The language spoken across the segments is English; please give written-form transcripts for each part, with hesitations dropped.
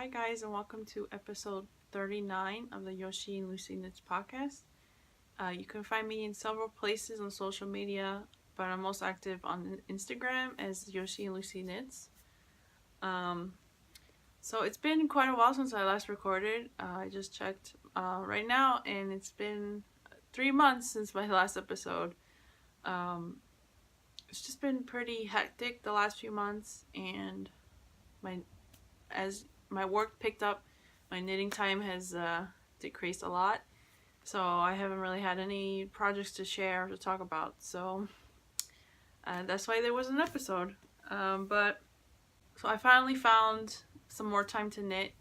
Hi guys, and welcome to episode 39 of the Yoshi and Lucy Knits podcast. You can find me in several places on social media, but I'm most active on Instagram as Yoshi and Lucy Knits. So it's been quite a while since I last recorded. I just checked right now, and it's been 3 months since my last episode. It's just been pretty hectic the last few months, and as my work picked up, my knitting time has decreased a lot, so I haven't really had any projects to share or to talk about, so that's why there was an episode. But so I finally found some more time to knit,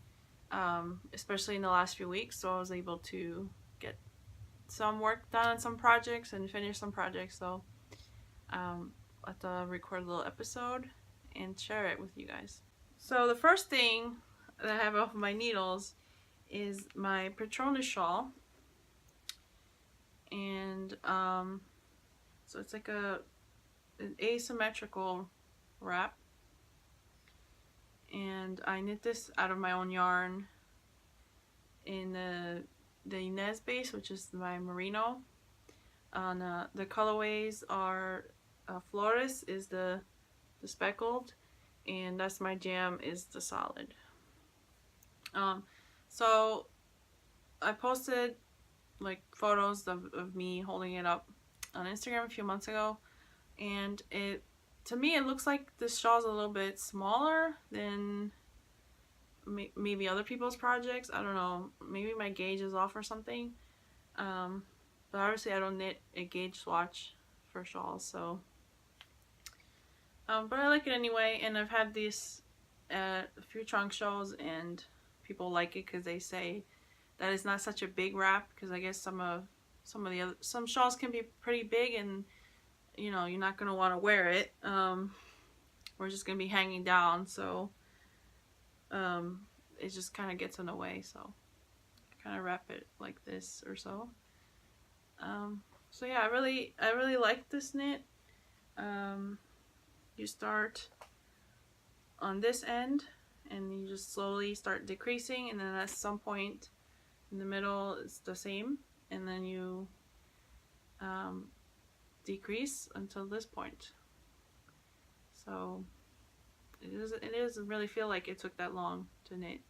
especially in the last few weeks, so I was able to get some work done on some projects and finish some projects, so I have to record a little episode and share it with you guys. So the first thing that I have off of my needles is my Patronus shawl, and so it's like an asymmetrical wrap, and I knit this out of my own yarn in the Inez base, which is my merino. On the colorways are Florence is the speckled, and that's my jam is the solid. So I posted like photos of me holding it up on Instagram a few months ago, and to me it looks like this shawl's a little bit smaller than maybe other people's projects. I don't know, maybe my gauge is off or something, but obviously I don't knit a gauge swatch for shawls, so but I like it anyway, and I've had these at a few trunk shows, and people like it because they say that it's not such a big wrap, because I guess some shawls can be pretty big, and you know, you're not gonna want to wear it. We're just gonna be hanging down, so it just kind of gets in the way, so I kind of wrap it like this or so. So yeah, I really like this knit. You start on this end and you just slowly start decreasing, and then at some point in the middle it's the same, and then you decrease until this point. So it doesn't really feel like it took that long to knit,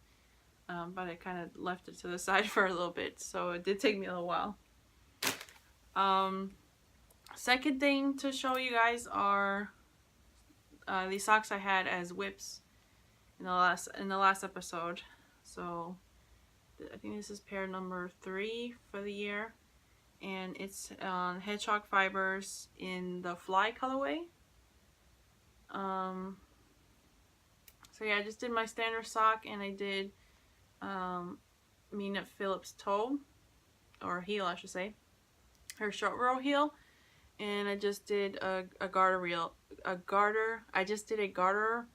but I kind of left it to the side for a little bit, so it did take me a little while. Second thing to show you guys are these socks I had as whips in the last episode. So I think this is pair number 3 for the year, and it's on Hedgehog fibers in the fly colorway. So yeah, I just did my standard sock, and I did Mina Phillips toe, or heel I should say, her short row heel, and I just did a garter. I just did a garter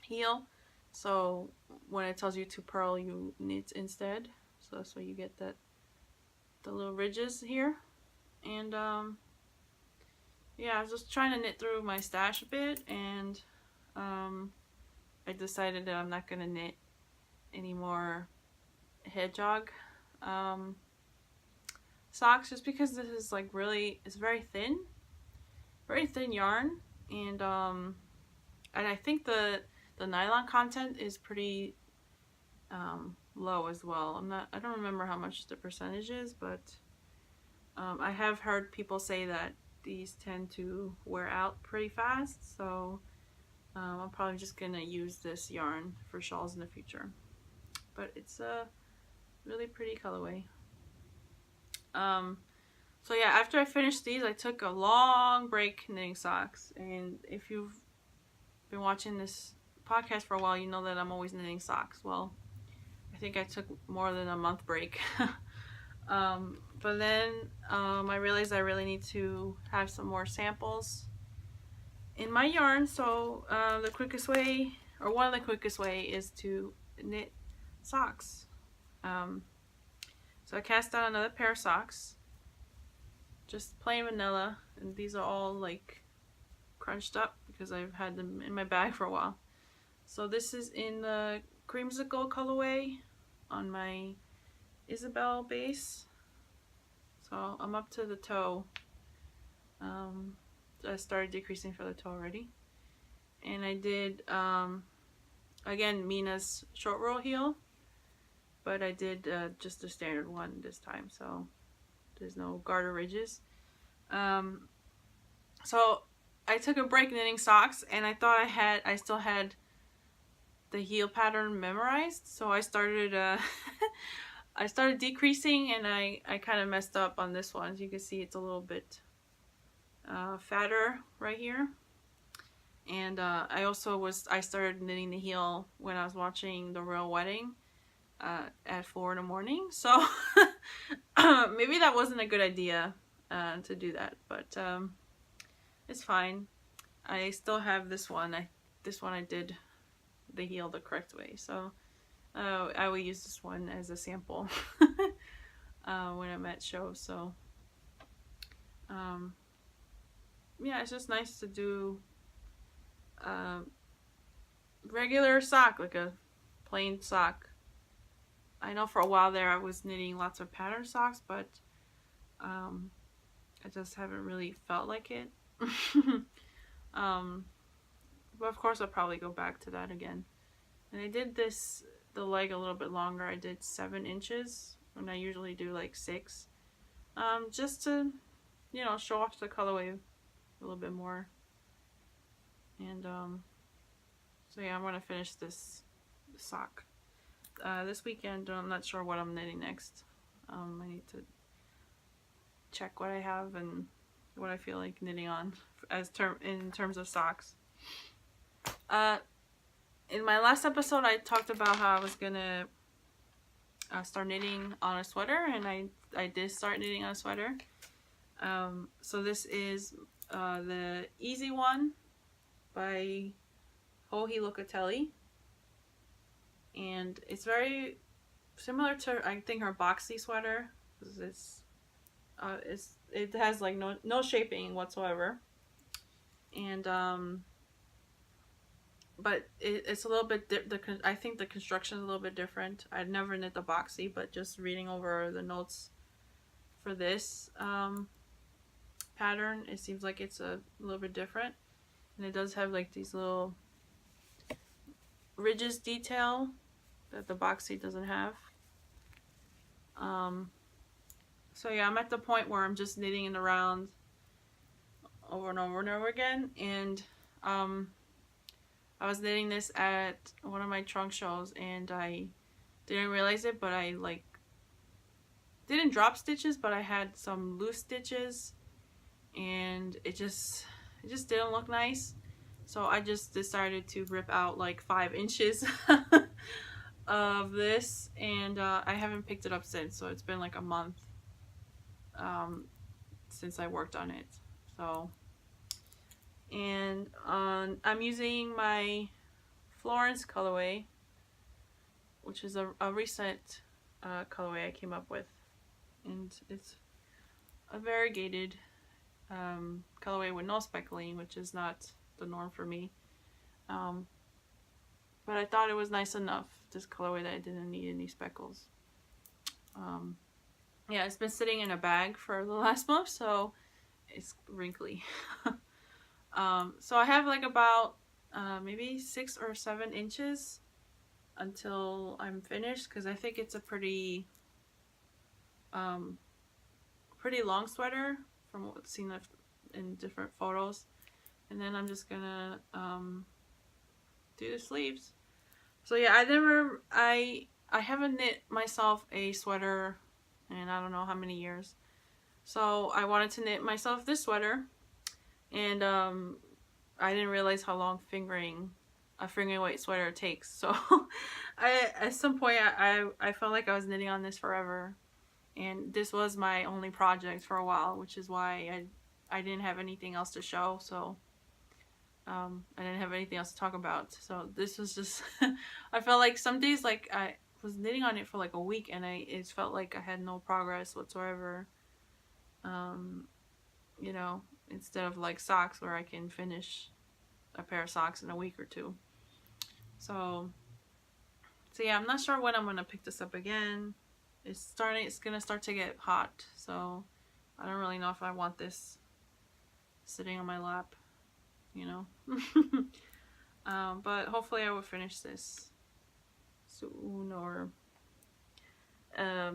heel, so when it tells you to purl, you knit instead, so that's why you get the little ridges here. And yeah, I was just trying to knit through my stash a bit, and I decided that I'm not gonna knit any more Hedgehog socks, just because this is like it's very thin yarn, and I think the nylon content is pretty low as well. I don't remember how much the percentage is, but I have heard people say that these tend to wear out pretty fast, so I'm probably just gonna use this yarn for shawls in the future. But it's a really pretty colorway. So yeah, after I finished these, I took a long break knitting socks, and if you've been watching this podcast for a while, you know that I'm always knitting socks. Well, I think I took more than a month break. But then I realized I really need to have some more samples in my yarn, so the quickest way, or one of the quickest way, is to knit socks. So I cast out another pair of socks, just plain vanilla, and these are all like crunched up because I've had them in my bag for a while. So this is in the creamsicle colorway on my Isabel base. So I'm up to the toe. I started decreasing for the toe already. And I did, again, Mina's short roll heel. But I did just the standard one this time. So there's no garter ridges. So I took a break knitting socks. And I thought I still had the heel pattern memorized. So I started, I started decreasing, and I kind of messed up on this one. As you can see, it's a little bit fatter right here. And I started knitting the heel when I was watching the Royal Wedding at 4 in the morning. So maybe that wasn't a good idea to do that, but it's fine. I still have this one. This one I did the heel the correct way. So I will use this one as a sample when I'm at shows. So yeah, it's just nice to do regular sock, like a plain sock. I know for a while there I was knitting lots of pattern socks, but I just haven't really felt like it. But of course I'll probably go back to that again. And I did the leg a little bit longer. I did 7 inches when I usually do like 6. Just to, you know, show off the colorway a little bit more. And so yeah, I'm gonna finish this sock this weekend. I'm not sure what I'm knitting next. I need to check what I have and what I feel like knitting on in terms of socks. In my last episode, I talked about how I was gonna start knitting on a sweater, and I did start knitting on a sweater. So this is the Easy One by Joji Locatelli, and it's very similar to, I think, her boxy sweater. It has like no shaping whatsoever, and but it's a little bit I think the construction is a little bit different. I'd never knit the boxy, but just reading over the notes for this pattern, it seems like it's a little bit different, and it does have like these little ridges detail that the boxy doesn't have. So yeah, I'm at the point where I'm just knitting in the round over and over and over again, and I was knitting this at one of my trunk shows, and I didn't realize it, but I like didn't drop stitches, but I had some loose stitches, and it just didn't look nice. So I just decided to rip out like 5 inches of this, and I haven't picked it up since. So it's been like a month since I worked on it. So, and I'm using my Florence colorway, which is a recent colorway I came up with, and it's a variegated colorway with no speckling, which is not the norm for me. But I thought it was nice enough, this colorway, that I didn't need any speckles. Yeah, it's been sitting in a bag for the last month, so it's wrinkly. So I have like about maybe 6 or 7 inches until I'm finished, because I think it's a pretty long sweater from what's seen in different photos. And then I'm just gonna do the sleeves. So yeah, I haven't knit myself a sweater in I don't know how many years. So I wanted to knit myself this sweater, and I didn't realize how long a fingering weight sweater takes. So at some point I felt like I was knitting on this forever, and this was my only project for a while, which is why I didn't have anything else to show. So I didn't have anything else to talk about. So this was just I felt like some days like I was knitting on it for like a week, and it felt like I had no progress whatsoever. You know, instead of like socks where I can finish a pair of socks in a week or two. So So yeah, I'm not sure when I'm gonna pick this up again. It's gonna start to get hot, so I don't really know if I want this sitting on my lap, you know. But hopefully I will finish this soon, or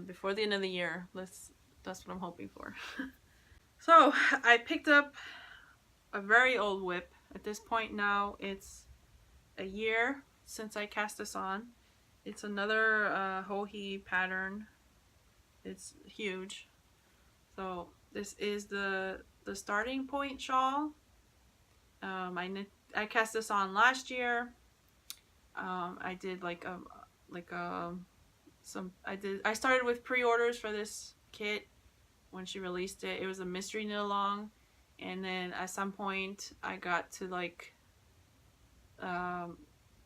before the end of the year. That's what I'm hoping for. So I picked up a very old whip. At this point now, it's a year since I cast this on. It's another Hohi pattern. It's huge. So this is the starting point shawl. I cast this on last year. I did I started with pre-orders for this kit when she released it. It was a mystery knit along, and then at some point I got to like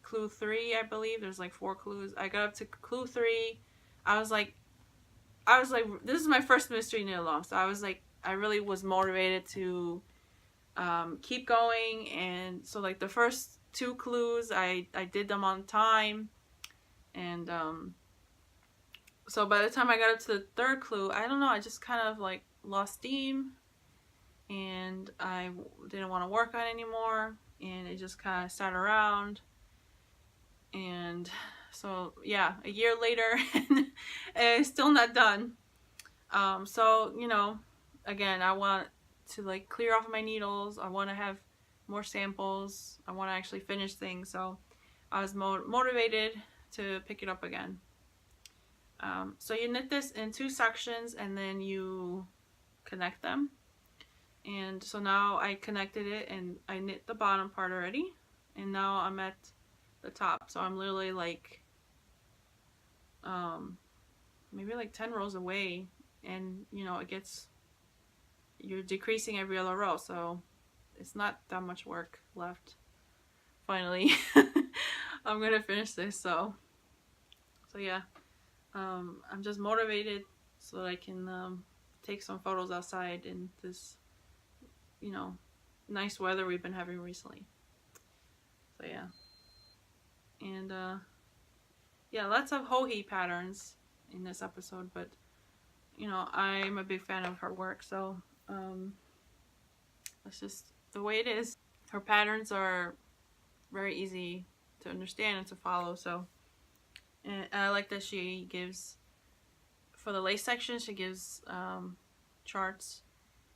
clue 3, I believe. There's like 4 clues. I got up to clue 3. I was like, this is my first mystery knit along, so I really was motivated to keep going. And so like the first 2 clues, I did them on time, and so by the time I got up to the 3rd clue, I don't know, I just kind of like lost steam, and I didn't want to work on it anymore, and it just kind of sat around. And so yeah, a year later and it's still not done. So you know, again, I want to like clear off my needles. I want to have more samples. I want to actually finish things. So I was motivated to pick it up again. So you knit this in 2 sections and then you connect them. And so now I connected it and I knit the bottom part already, and now I'm at the top. So I'm literally like maybe like 10 rows away, and you know, you're decreasing every other row, so it's not that much work left. Finally I'm gonna finish this. So yeah, I'm just motivated so that I can take some photos outside in this, you know, nice weather we've been having recently. So yeah, and yeah, lots of Hohi patterns in this episode, but you know, I'm a big fan of her work, so that's just the way it is. Her patterns are very easy to understand and to follow, so, and I like that she gives, for the lace section, she gives charts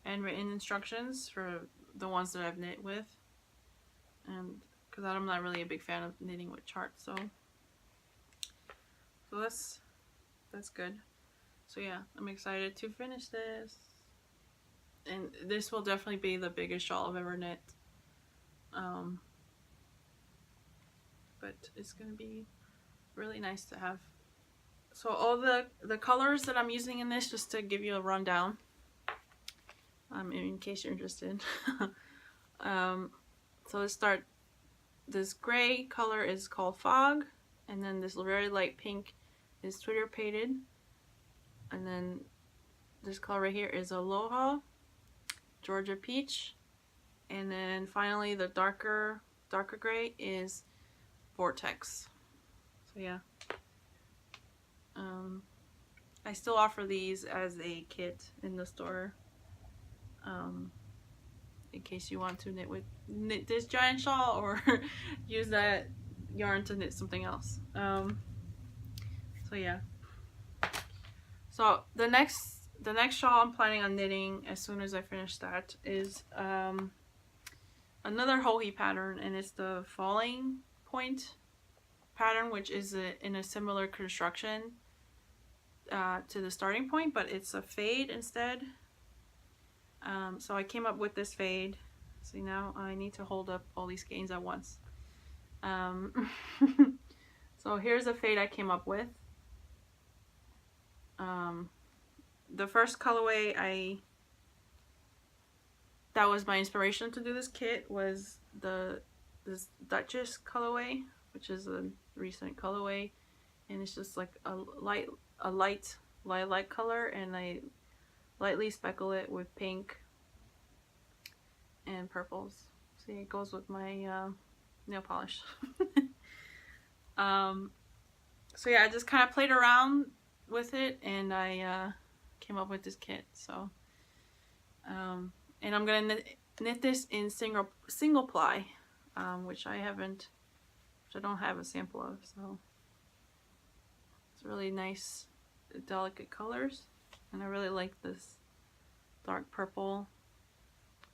and written instructions for the ones that I've knit with, and because I'm not really a big fan of knitting with charts, so that's good. So yeah, I'm excited to finish this, and this will definitely be the biggest shawl I've ever knit, but it's gonna be really nice to have. So all the colors that I'm using in this, just to give you a rundown, in case you're interested. So let's start. This gray color is called Fog, and then this very light pink is Twitter painted, and then this color right here is Aloha, Georgia Peach, and then finally the darker gray is Vortex. So yeah, I still offer these as a kit in the store, in case you want to knit this giant shawl or use that yarn to knit something else. So yeah, so the next shawl I'm planning on knitting as soon as I finish that is another Hohi pattern, and it's the Falling Point pattern, which is in a similar construction to the Starting Point, but it's a fade instead. So I came up with this fade. See, now I need to hold up all these skeins at once. So here's a fade I came up with. The first colorway that was my inspiration to do this kit was this Duchess colorway, which is a recent colorway, and it's just like a light lilac color, and I lightly speckle it with pink and purples. See, it goes with my nail polish. So yeah, I just kind of played around with it, and I came up with this kit. So and I'm gonna knit this in single ply, which I don't have a sample of. So it's really nice, delicate colors, and I really like this dark purple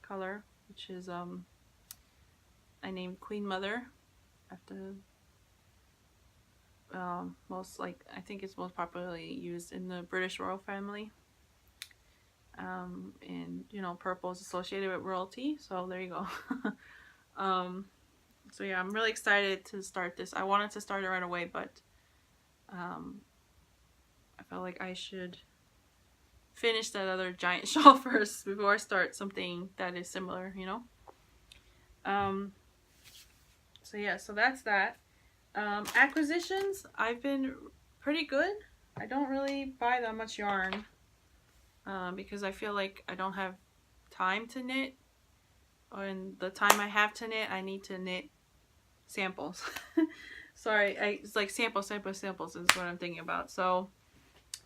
color, which is I named Queen Mother after I think it's most popularly used in the British royal family. And you know, purple is associated with royalty, so there you go. So yeah, I'm really excited to start this. I wanted to start it right away, but I felt like I should finish that other giant shawl first before I start something that is similar, you know. So yeah, so that's that. Acquisitions, I've been pretty good. I don't really buy that much yarn because I feel like I don't have time to knit, and the time I have to knit, I need to knit samples. Sorry, it's like samples is what I'm thinking about. So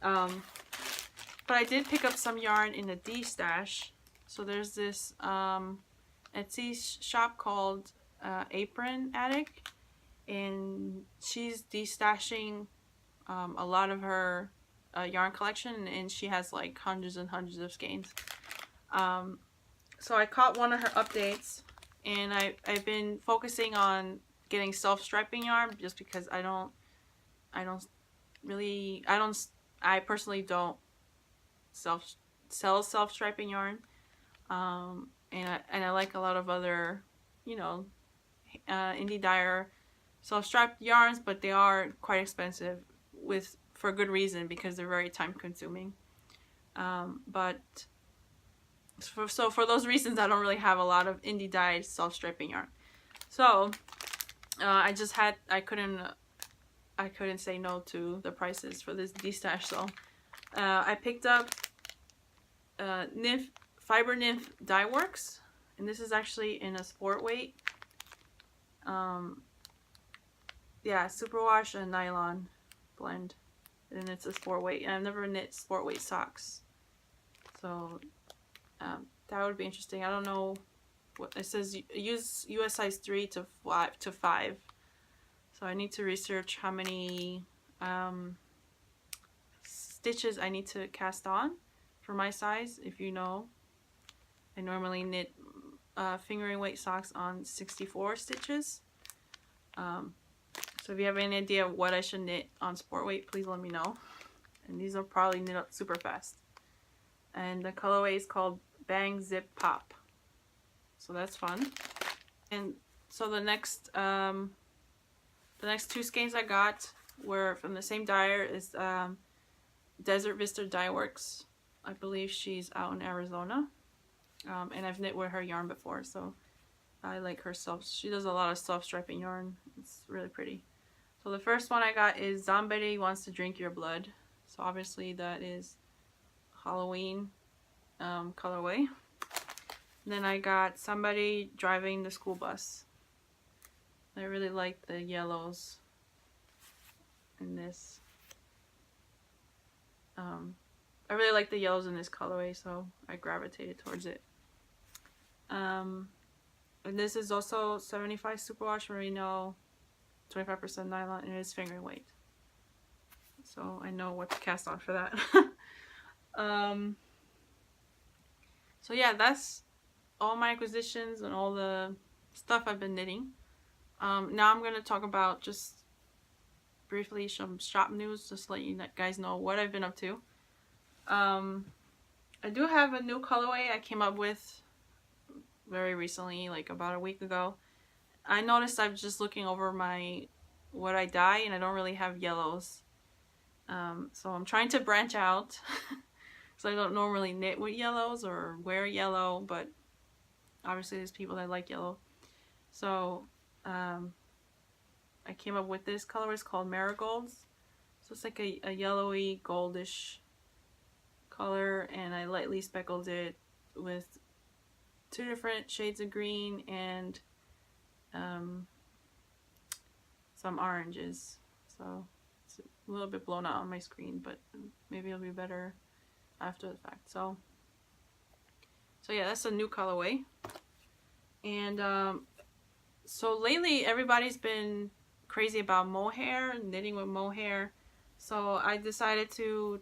but I did pick up some yarn in the D stash. So there's this Etsy shop called Apron Attic, and she's destashing a lot of her yarn collection, and she has like hundreds and hundreds of skeins. So I caught one of her updates, and I've been focusing on getting self-striping yarn just because I personally don't sell self-striping yarn, and I like a lot of other, you know, indie dyer self-striped yarns, but they are quite expensive for good reason, because they're very time consuming. But so for those reasons, I don't really have a lot of indie dyed self-striping yarn. So I couldn't say no to the prices for this D-stash. So I picked up Fiber Nymph Dye Works, and this is actually in a sport weight. Yeah, superwash and nylon blend, and it's a sport weight. And I've never knit sport weight socks, so that would be interesting. I don't know what it says. Use US size 3 to 5. So I need to research how many stitches I need to cast on for my size. If you know, I normally knit fingering weight socks on 64 stitches. So if you have any idea what I should knit on sport weight, please let me know. And these will probably knit up super fast. And the colorway is called Bang Zip Pop. So that's fun. And so the next two skeins I got were from the same dyer is Desert Vista Dye Works. I believe she's out in Arizona. And I've knit with her yarn before, so I like her she does a lot of self-striping yarn. It's really pretty. So the first one I got is Somebody Wants to Drink Your Blood. So obviously that is Halloween colorway. And then I got Somebody Driving the School Bus. I really like the yellows in this. I really like the yellows in this colorway, so I gravitated towards it. And this is also 75 superwash merino, 25% nylon, and it is fingering weight. So I know what to cast on for that. So yeah, that's all my acquisitions and all the stuff I've been knitting. Now I'm going to talk about just briefly some shop news, just to let you guys know what I've been up to. I do have a new colorway I came up with very recently, like about a week ago. I noticed I'm just looking over what I dye, and I don't really have yellows. So I'm trying to branch out. So I don't normally knit with yellows or wear yellow, but obviously there's people that like yellow. So I came up with this color. It's called Marigolds. So it's like a yellowy goldish color, and I lightly speckled it with 2 different shades of green and some oranges. So a little bit blown out on my screen, but maybe it'll be better after the fact. So yeah, that's a new colorway. And so lately everybody's been crazy about mohair, knitting with mohair. So I decided to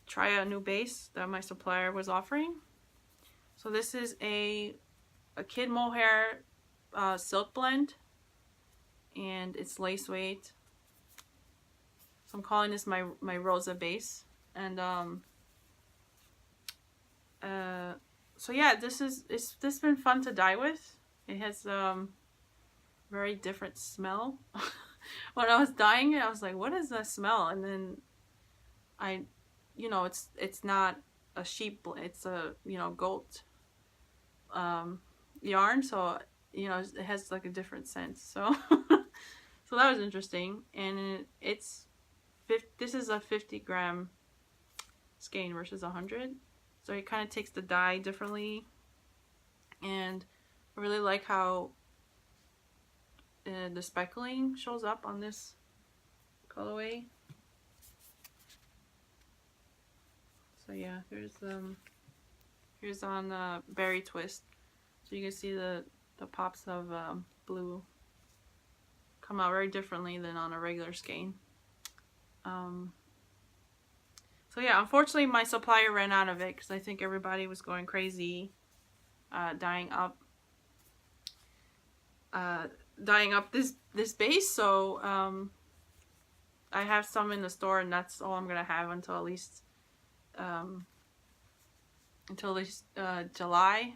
try a new base that my supplier was offering. So this is a kid mohair silk blend, and it's lace weight. So I'm calling this my Rosa base. And so yeah, it's been fun to dye with. It has very different smell. When I was dyeing it, I was like, what is that smell? And then it's not a sheep, it's a, goat yarn, so it has like a different scent. So so that was interesting. And this is a 50-gram skein versus 100, so it kind of takes the dye differently. And I really like how the speckling shows up on this colorway. So yeah, here's on Berry Twist, so you can see the pops of blue come out very differently than on a regular skein. So yeah, unfortunately my supplier ran out of it because I think everybody was going crazy dyeing up this base. So I have some in the store, and that's all I'm gonna have until at least July.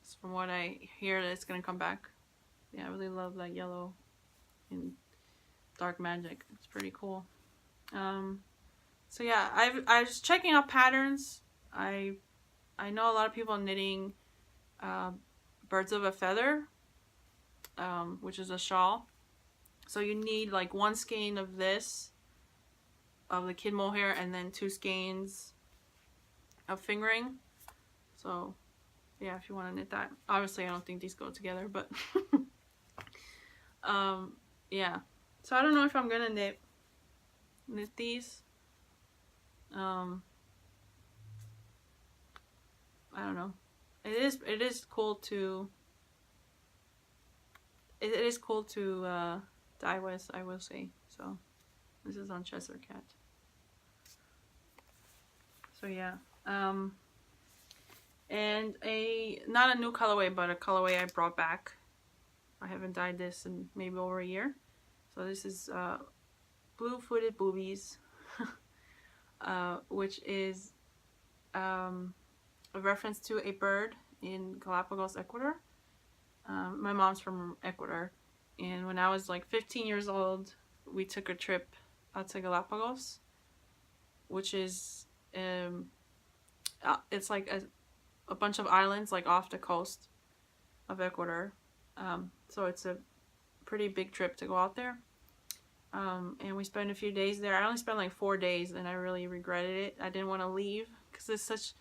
So from what I hear, that it's gonna come back. Yeah, I really love that yellow and dark magic. It's pretty cool. So yeah, I was checking out patterns. I know a lot of people knitting birds of a feather, which is a shawl. So you need like 1 skein of this, of the kid mohair, and then 2 skeins of fingering. So yeah, if you want to knit that. Obviously I don't think these go together, but yeah. So I don't know if I'm gonna knit these. I don't know. It is cool to dye with, I will say. So this is on Cheshire Cat. So yeah, and not a new colorway, but a colorway I brought back. I haven't dyed this in maybe over a year. So this is blue-footed boobies, which is a reference to a bird in Galapagos, Ecuador. My mom's from Ecuador, and when I was like 15 years old, we took a trip out to Galapagos, which is it's like a bunch of islands like off the coast of Ecuador. So it's a pretty big trip to go out there. And we spent a few days there. I only spent like 4 days, and I really regretted it. I didn't want to leave because it's such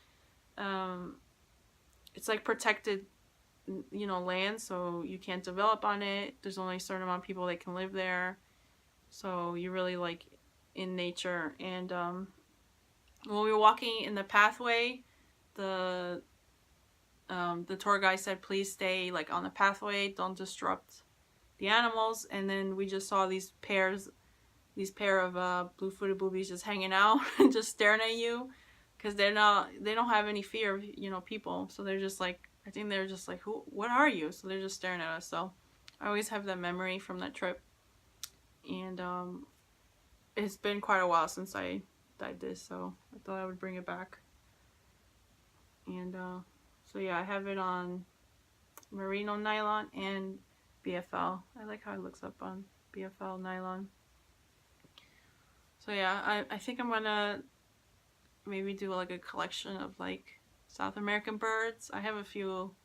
it's like protected, land, so you can't develop on it. There's only a certain amount of people that can live there, so you're really like in nature. And when we were walking in the pathway, the tour guide said, please stay like on the pathway, don't disrupt the animals. And then we just saw these pair of blue-footed boobies just hanging out and just staring at you, because they don't have any fear of people. So they're just like, I think they're just like, what are you? So they're just staring at us. So I always have that memory from that trip. And it's been quite a while since I dyed this, so I thought I would bring it back. And so yeah, I have it on merino nylon and BFL. I like how it looks up on BFL nylon. So yeah, I think I'm gonna maybe do like a collection of like South American birds. I have a few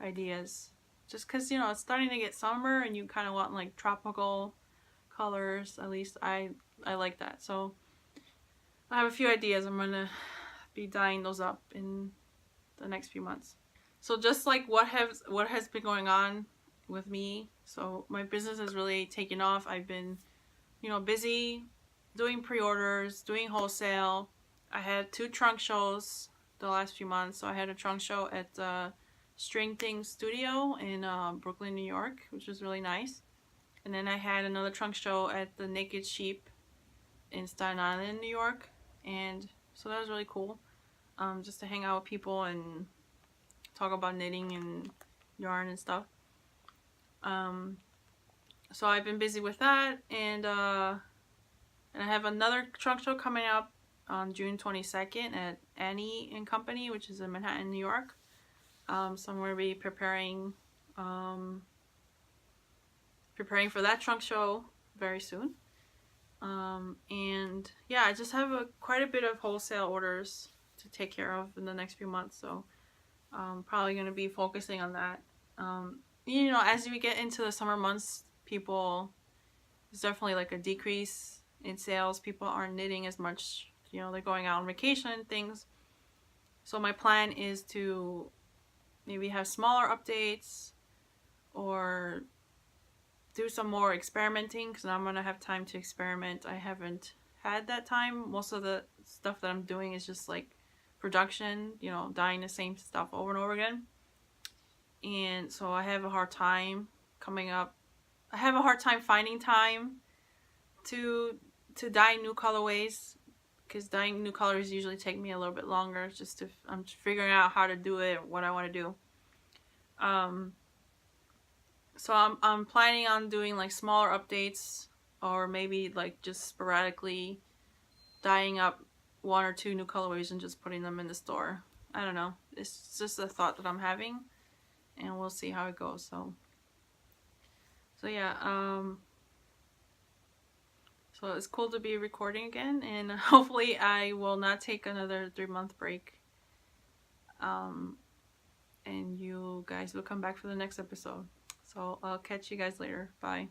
ideas, just because it's starting to get summer and you kind of want like tropical colors. At least I like that. So I have a few ideas. I'm gonna be dyeing those up in the next few months. So just like what has been going on with me, so my business has really taken off. I've been busy doing pre-orders, doing wholesale. I had 2 trunk shows the last few months. So I had a trunk show at String Thing Studio in Brooklyn, New York, which was really nice. And then I had another trunk show at the Naked Sheep in Staten Island, New York. And so that was really cool. Just to hang out with people and talk about knitting and yarn and stuff. So I've been busy with that, and I have another trunk show coming up on June 22nd at Annie and Company, which is in Manhattan, New York. So I'm going to be preparing for that trunk show very soon. And yeah, I just have quite a bit of wholesale orders to take care of in the next few months, so I'm probably going to be focusing on that. You know, as we get into the summer months, there's definitely like a decrease in sales. People aren't knitting as much, you know, they're going out on vacation and things. So my plan is to maybe have smaller updates or do some more experimenting, because I'm gonna have time to experiment. I haven't had that time. Most of the stuff that I'm doing is just like production, you know, dyeing the same stuff over and over again. And so I have a hard time coming up. I have a hard time finding time to dye new colorways, because dyeing new colors usually take me a little bit longer. I'm figuring out how to do it, what I want to do. So I'm planning on doing like smaller updates, or maybe like just sporadically dyeing up 1 or 2 new colorways and just putting them in the store. I don't know. It's just a thought that I'm having, and we'll see how it goes. So yeah, so it's cool to be recording again, and hopefully I will not take another 3-month break. And you guys will come back for the next episode. So I'll catch you guys later. Bye.